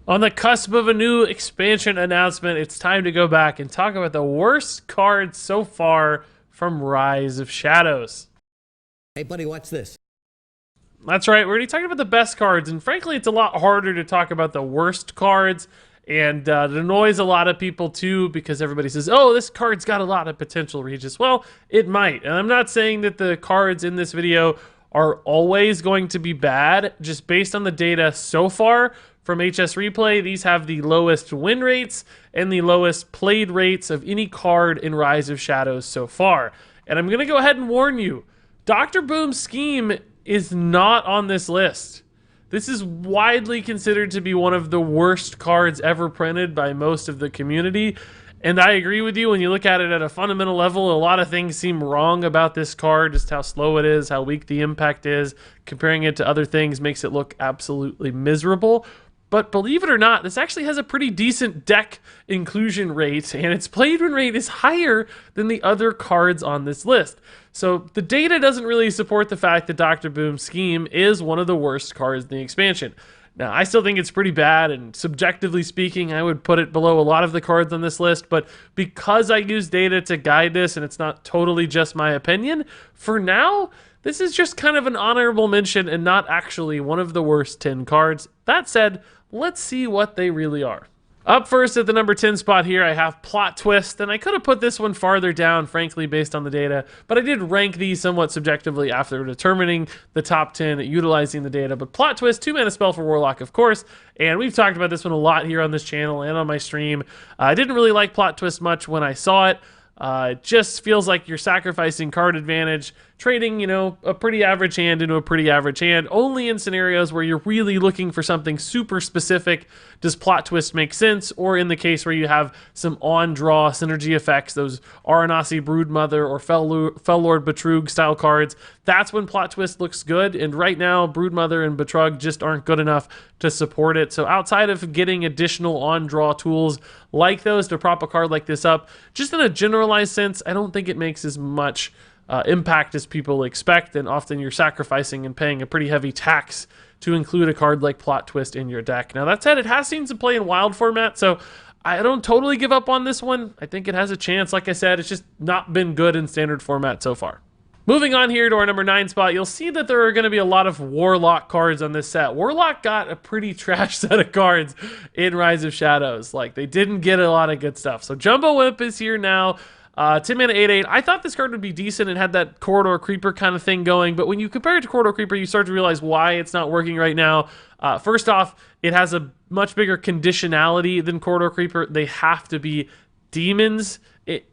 On the cusp of a new expansion announcement, it's time to go back and talk about the worst cards so far from Rise of Shadows. Hey, buddy, watch this. That's right, we're already talking about the best cards, and frankly, it's a lot harder to talk about the worst cards, and it annoys a lot of people too, because everybody says, oh, this card's got a lot of potential, Regis. Well, it might, and I'm not saying that the cards in this video are always going to be bad. Just based on the data so far from HS Replay, these have the lowest win rates and the lowest played rates of any card in Rise of Shadows so far. And I'm going to go ahead and warn you, Dr. Boom's scheme is not on this list. This is widely considered to be one of the worst cards ever printed by most of the community. And I agree with you, when you look at it at a fundamental level, a lot of things seem wrong about this card, just how slow it is, how weak the impact is. Comparing it to other things makes it look absolutely miserable. But believe it or not, this actually has a pretty decent deck inclusion rate, and its played win rate is higher than the other cards on this list. So the data doesn't really support the fact that Dr. Boom's scheme is one of the worst cards in the expansion. Now, I still think it's pretty bad, and subjectively speaking, I would put it below a lot of the cards on this list, but because I use data to guide this, and it's not totally just my opinion, for now, this is just kind of an honorable mention and not actually one of the worst 10 cards. That said, let's see what they really are. Up first at the number 10 spot here, I have Plot Twist, and I could have put this one farther down, frankly, based on the data, but I did rank these somewhat subjectively after determining the top 10 utilizing the data. But Plot Twist, 2-mana spell for Warlock, of course, and we've talked about this one a lot here on this channel and on my stream. I didn't really like Plot Twist much when I saw it. It just feels like you're sacrificing card advantage, trading, a pretty average hand into a pretty average hand. Only in scenarios where you're really looking for something super specific does Plot Twist make sense, or in the case where you have some on-draw synergy effects, those Aranasi Broodmother or Fellord Betrug style cards. That's when Plot Twist looks good, and right now Broodmother and Betrug just aren't good enough to support it. So outside of getting additional on-draw tools like those to prop a card like this up, just in a generalized sense, I don't think it makes as much impact as people expect, and often you're sacrificing and paying a pretty heavy tax to include a card like Plot Twist in your deck. Now that said, it has seen some play in wild format, so I don't totally give up on this one. I think it has a chance. Like I said, it's just not been good in standard format so far. Moving on here to our number 9 spot, you'll see that there are going to be a lot of Warlock cards on this set. Warlock got a pretty trash set of cards in Rise of Shadows. Like, they didn't get a lot of good stuff. So Jumbo Imp is here now. 10 mana 8/8. I thought this card would be decent and had that Corridor Creeper kind of thing going, but when you compare it to Corridor Creeper, you start to realize why it's not working right now. First off, it has a much bigger conditionality than Corridor Creeper. They have to be demons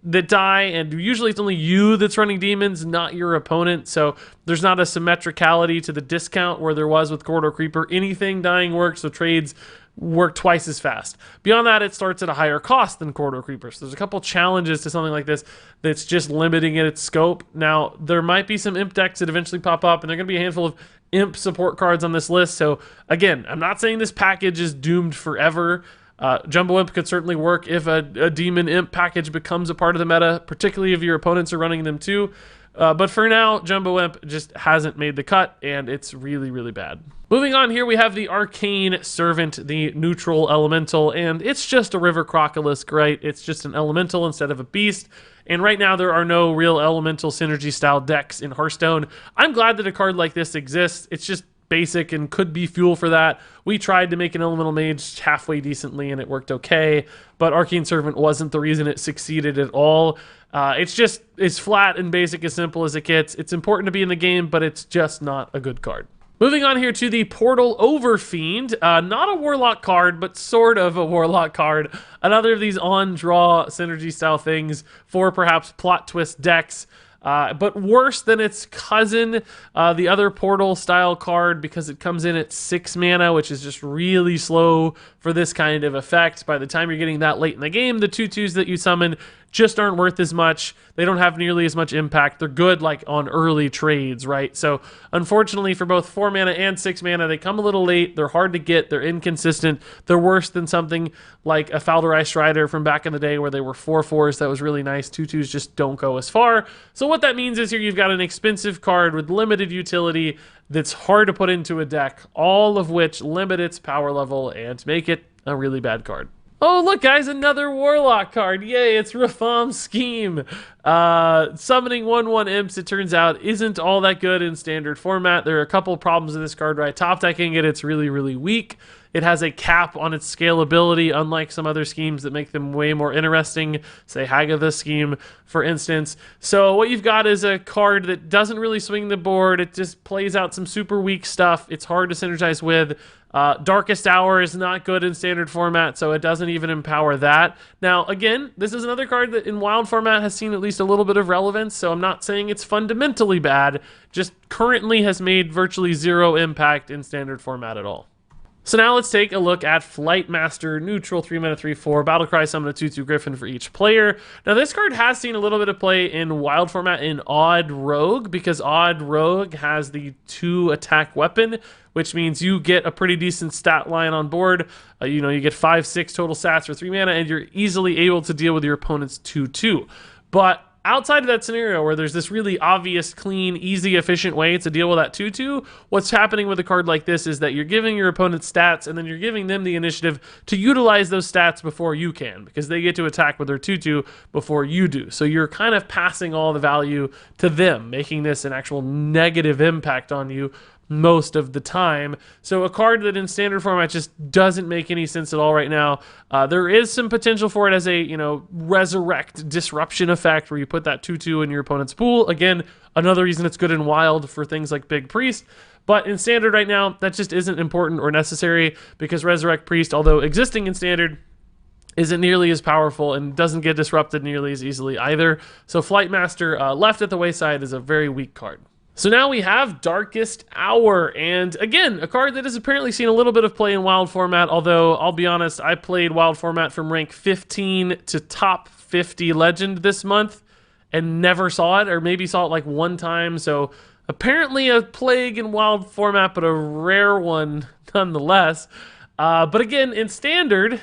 that die, and usually it's only you that's running demons, not your opponent, so there's not a symmetricality to the discount where there was with Corridor Creeper. Anything dying works, so trades work twice as fast. Beyond that, it starts at a higher cost than Corridor Creeper. So there's a couple challenges to something like this that's just limiting its scope. Now, there might be some Imp decks that eventually pop up, and there are going to be a handful of Imp support cards on this list. So again, I'm not saying this package is doomed forever. Jumbo Imp could certainly work if a Demon Imp package becomes a part of the meta, particularly if your opponents are running them too. But for now, Jumbo Imp just hasn't made the cut, and it's really, really bad. Moving on here, we have the Arcane Servant, the neutral elemental, and it's just a River Crocolisk, right? It's just an elemental instead of a beast. And right now, there are no real elemental synergy-style decks in Hearthstone. I'm glad that a card like this exists. It's just basic and could be fuel for that. We tried to make an elemental mage halfway decently, and it worked okay, but Arcane Servant wasn't the reason it succeeded at all. It's just as flat and basic, as simple as it gets. It's important to be in the game, but it's just not a good card. Moving on here to the Portal Overfiend, not a Warlock card, but sort of a Warlock card. Another of these on-draw synergy-style things for perhaps Plot Twist decks. But worse than its cousin, the other Portal-style card, because it comes in at 6 mana, which is just really slow for this kind of effect. By the time you're getting that late in the game, the 2/2s that you summon just aren't worth as much. They don't have nearly as much impact. They're good like on early trades, right? So unfortunately for both 4 mana and 6 mana, they come a little late. They're hard to get. They're inconsistent. They're worse than something like a Falderai Strider from back in the day where they were 4/4s. That was really nice. 2/2s just don't go as far. So what that means is here you've got an expensive card with limited utility that's hard to put into a deck, all of which limit its power level and make it a really bad card. Oh, look, guys, another Warlock card. Yay, it's Rasam Scheme. Summoning 1/1 imps, it turns out, isn't all that good in standard format. There are a couple problems with this card, right? Top decking it, it's really, really weak. It has a cap on its scalability, unlike some other schemes that make them way more interesting, say Hagatha scheme, for instance. So what you've got is a card that doesn't really swing the board. It just plays out some super weak stuff. It's hard to synergize with. Darkest Hour is not good in standard format, so it doesn't even empower that. Now, again, this is another card that in wild format has seen at least a little bit of relevance, so I'm not saying it's fundamentally bad, just currently has made virtually zero impact in standard format at all. So now let's take a look at Flightmaster, neutral, 3 mana, 3/4, Battlecry, summon a 2/2 Griffin for each player. Now this card has seen a little bit of play in wild format in Odd Rogue, because Odd Rogue has the 2 attack weapon, which means you get a pretty decent stat line on board. You get 5/6 total stats for 3 mana, and you're easily able to deal with your opponent's 2/2. But outside of that scenario where there's this really obvious, clean, easy, efficient way to deal with that 2/2, what's happening with a card like this is that you're giving your opponent stats and then you're giving them the initiative to utilize those stats before you can, because they get to attack with their 2/2 before you do. So you're kind of passing all the value to them, making this an actual negative impact on you most of the time. So a card that in standard format just doesn't make any sense at all right now. There is some potential for it as a, resurrect disruption effect where you put that 2/2 in your opponent's pool. Again, another reason it's good in wild for things like Big Priest. But in standard right now, that just isn't important or necessary, because Resurrect Priest, although existing in standard, isn't nearly as powerful and doesn't get disrupted nearly as easily either. So Flightmaster, left at the wayside, is a very weak card. So now we have Darkest Hour, and again, a card that has apparently seen a little bit of play in wild format, although I'll be honest, I played wild format from rank 15 to top 50 legend this month and never saw it, or maybe saw it like one time. So apparently a plague in wild format, but a rare one nonetheless. But again, in standard,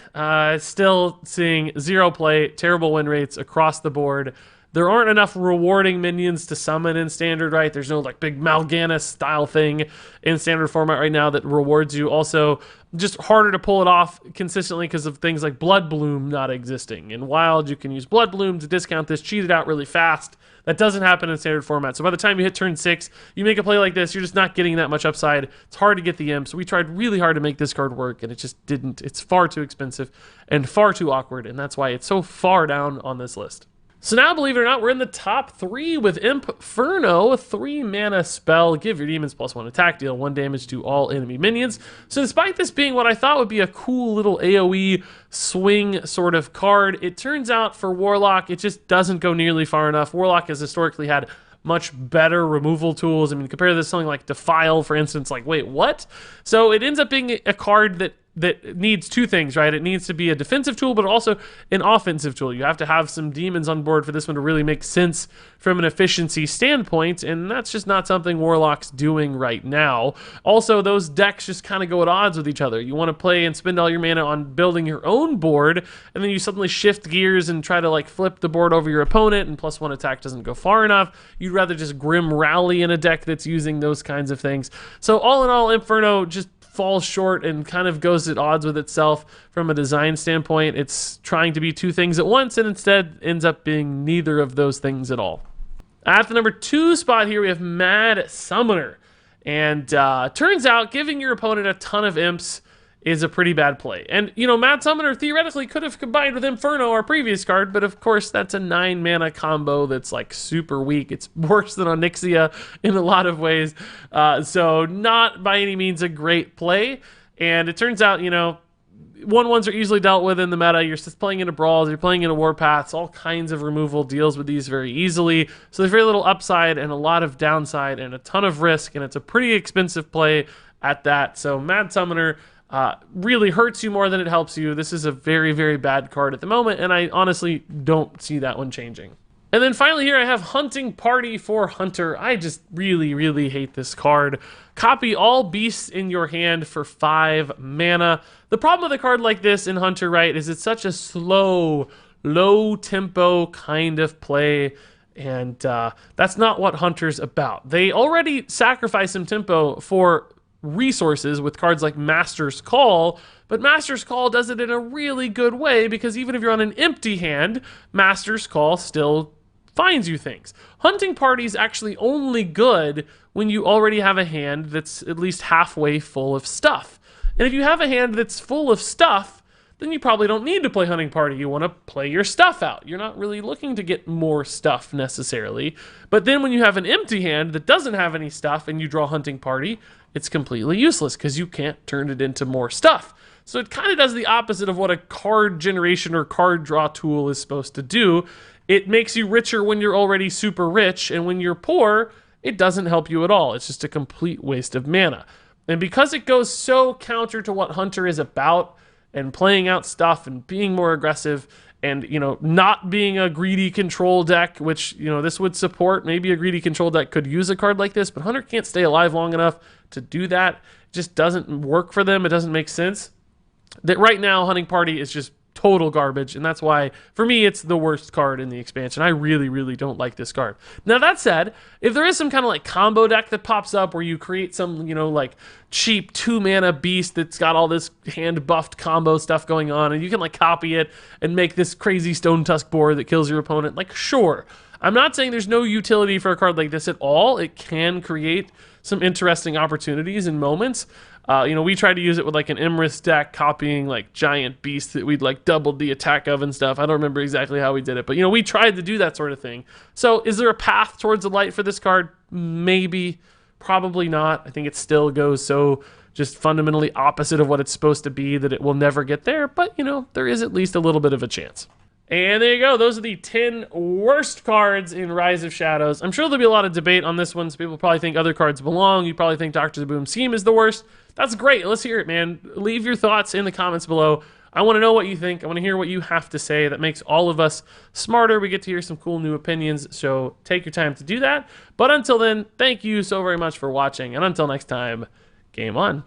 still seeing zero play, terrible win rates across the board. There aren't enough rewarding minions to summon in standard, right? There's no like big Mal'Ganis style thing in standard format right now that rewards you. Also, just harder to pull it off consistently because of things like Blood Bloom not existing. In wild, you can use Blood Bloom to discount this, cheat it out really fast. That doesn't happen in standard format. So by the time you hit turn 6, you make a play like this, you're just not getting that much upside. It's hard to get the imp. So we tried really hard to make this card work, and it just didn't. It's far too expensive and far too awkward, and that's why it's so far down on this list. So now, believe it or not, we're in the top 3 with Inferno, a 3 mana spell. Give your demons +1 attack, deal 1 damage to all enemy minions. So despite this being what I thought would be a cool little AoE swing sort of card, it turns out for Warlock, it just doesn't go nearly far enough. Warlock has historically had much better removal tools. I mean, compare this to something like Defile, for instance, like, wait, what? So it ends up being a card that needs 2 things, right? It needs to be a defensive tool, but also an offensive tool. You have to have some demons on board for this one to really make sense from an efficiency standpoint, and that's just not something Warlock's doing right now. Also, those decks just kind of go at odds with each other. You want to play and spend all your mana on building your own board, and then you suddenly shift gears and try to like flip the board over your opponent, and +1 attack doesn't go far enough. You'd rather just Grim Rally in a deck that's using those kinds of things. So all in all, Inferno just falls short and kind of goes at odds with itself from a design standpoint. It's trying to be 2 things at once and instead ends up being neither of those things at all. At the number 2 spot here, we have Mad Summoner. And turns out giving your opponent a ton of imps is a pretty bad play. And, Mad Summoner theoretically could have combined with Inferno, our previous card, but of course that's a 9 mana combo that's like super weak. It's worse than Onyxia in a lot of ways. So not by any means a great play. And it turns out, 1/1s are easily dealt with in the meta. You're just playing into brawls, you're playing into warpaths, all kinds of removal deals with these very easily. So there's very little upside and a lot of downside and a ton of risk, and it's a pretty expensive play at that. So Mad Summoner, really hurts you more than it helps you. This is a very, very bad card at the moment, and I honestly don't see that one changing. And then finally here I have Hunting Party for Hunter. I just really, really hate this card. Copy all beasts in your hand for 5 mana. The problem with a card like this in Hunter, right, is it's such a slow, low tempo kind of play, and that's not what Hunter's about. They already sacrifice some tempo for resources with cards like Master's Call, but Master's Call does it in a really good way because even if you're on an empty hand, Master's Call still finds you things. Hunting Party is actually only good when you already have a hand that's at least halfway full of stuff. And if you have a hand that's full of stuff, then you probably don't need to play Hunting Party. You want to play your stuff out. You're not really looking to get more stuff necessarily. But then when you have an empty hand that doesn't have any stuff and you draw Hunting Party, it's completely useless because you can't turn it into more stuff. So it kind of does the opposite of what a card generation or card draw tool is supposed to do. It makes you richer when you're already super rich, and when you're poor, it doesn't help you at all. It's just a complete waste of mana. And because it goes so counter to what Hunter is about, and playing out stuff and being more aggressive, and, you know, not being a greedy control deck, which, you know, this would support. Maybe a greedy control deck could use a card like this, but Hunter can't stay alive long enough to do that. It just doesn't work for them. It doesn't make sense. That right now, Hunting Party is just total garbage, and that's why, for me, it's the worst card in the expansion. I really, really don't like this card. Now, that said, if there is some kind of like combo deck that pops up where you create some, you know, like cheap 2-mana beast that's got all this hand-buffed combo stuff going on, and you can like copy it and make this crazy Stone Tusk board that kills your opponent, like, sure. I'm not saying there's no utility for a card like this at all. It can create some interesting opportunities and moments. You know, we tried to use it with like an Emrys deck, copying like giant beasts that we'd like doubled the attack of and stuff. I don't remember exactly how we did it, but you know, we tried to do that sort of thing. So is there a path towards the light for this card? Maybe, probably not. I think it still goes so just fundamentally opposite of what it's supposed to be that it will never get there, but you know, there is at least a little bit of a chance. And there you go. Those are the 10 worst cards in Rise of Shadows. I'm sure there'll be a lot of debate on this one. So people probably think other cards belong. You probably think Dr. Zaboom's Scheme is the worst. That's great. Let's hear it, man. Leave your thoughts in the comments below. I want to know what you think. I want to hear what you have to say. That makes all of us smarter. We get to hear some cool new opinions. So take your time to do that. But until then, thank you so very much for watching. And until next time, game on.